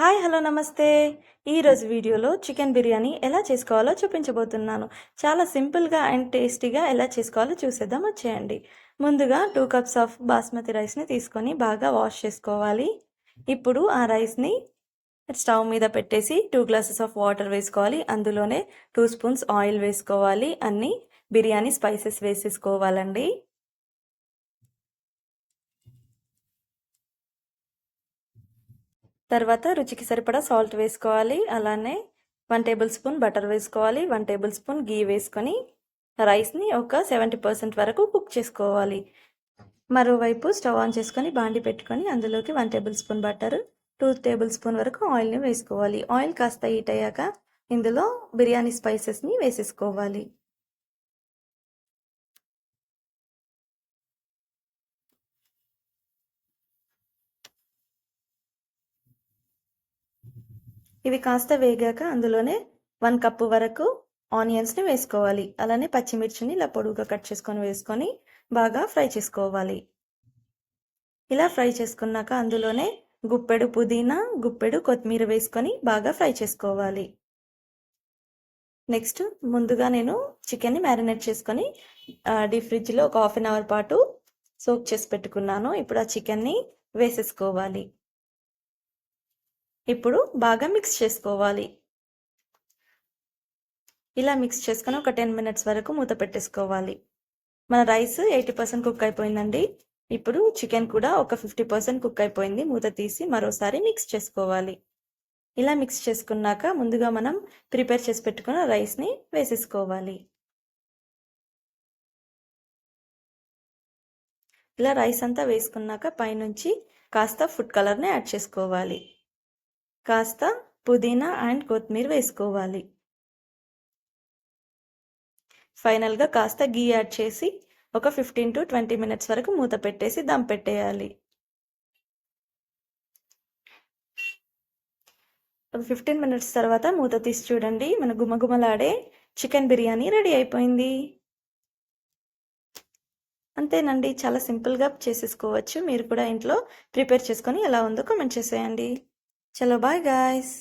Hi hello నమస్తే. ఈరోజు వీడియోలో చికెన్ బిర్యానీ ఎలా చేసుకోవాలో చూపించబోతున్నాను. చాలా సింపుల్గా అండ్ టేస్టీగా ఎలా చేసుకోవాలో చూసేద్దాం, వచ్చేయండి. ముందుగా 2 కప్స్ ఆఫ్ బాస్మతి రైస్ని తీసుకొని బాగా వాష్ చేసుకోవాలి. ఇప్పుడు ఆ రైస్ని స్టవ్ మీద పెట్టేసి 2 గ్లాసెస్ ఆఫ్ వాటర్ వేసుకోవాలి. అందులోనే 2 స్పూన్స్ ఆయిల్ వేసుకోవాలి. అన్ని బిర్యానీ స్పైసెస్ వేసేసుకోవాలండి. తర్వాత రుచికి సరిపడా సాల్ట్ వేసుకోవాలి. అలానే 1 టేబుల్ స్పూన్ బటర్ వేసుకోవాలి. 1 టేబుల్ స్పూన్ గీ వేసుకొని రైస్ని ఒక 70% వరకు కుక్ చేసుకోవాలి. మరోవైపు స్టవ్ ఆన్ చేసుకొని బాండి పెట్టుకొని అందులోకి 1 table spoon butter, 2 table spoon వరకు ఆయిల్ని వేసుకోవాలి. ఆయిల్ కాస్త హీట్ అయ్యాక ఇందులో బిర్యానీ స్పైసెస్ని వేసేసుకోవాలి. ఇవి కాస్త వేగాక అందులోనే 1 కప్పు వరకు ఆనియన్స్ని వేసుకోవాలి. అలానే పచ్చిమిర్చిని ఇలా పొడుగుగా కట్ చేసుకొని వేసుకొని బాగా ఫ్రై చేసుకోవాలి. ఇలా ఫ్రై చేసుకున్నాక అందులోనే గుప్పెడు పుదీనా, గుప్పెడు కొత్తిమీర వేసుకొని బాగా ఫ్రై చేసుకోవాలి. నెక్స్ట్ ముందుగా నేను చికెన్ని మ్యారినేట్ చేసుకొని డీప్ ఫ్రిడ్జ్లో ఒక 1/2 అవర్ పాటు సోక్ చేసి పెట్టుకున్నాను. ఇప్పుడు ఆ చికెన్ని వేసేసుకోవాలి. ఇప్పుడు బాగా మిక్స్ చేసుకోవాలి. ఇలా మిక్స్ చేసుకొని ఒక 10 మినిట్స్ వరకు మూత పెట్టేసుకోవాలి. మన రైస్ 80% కుక్ అయిపోయిందండి. ఇప్పుడు చికెన్ కూడా ఒక 50% కుక్ అయిపోయింది. మూత తీసి మరోసారి మిక్స్ చేసుకోవాలి. ఇలా మిక్స్ చేసుకున్నాక ముందుగా మనం ప్రిపేర్ చేసి పెట్టుకున్న రైస్ని వేసేసుకోవాలి. ఇలా రైస్ అంతా వేసుకున్నాక పైనుంచి కాస్త ఫుడ్ కలర్ని యాడ్ చేసుకోవాలి. కాస్త పుదీనా అండ్ కొత్తిమీర వేసుకోవాలి. ఫైనల్గా కాస్త గీ యాడ్ చేసి ఒక 15 to 20 మినిట్స్ వరకు మూత పెట్టేసి దమ్ పెట్టేయాలి. ఒక 15 మినిట్స్ తర్వాత మూత తీసి చూడండి, మన గుమగుమలాడే చికెన్ బిర్యానీ రెడీ అయిపోయింది. అంతేనండి, చాలా సింపుల్గా చేసేసుకోవచ్చు. మీరు కూడా ఇంట్లో ప్రిపేర్ చేసుకొని ఎలా ఉందో కామెంట్ చేసేయండి. చలో బాయ్ గాయ్స్.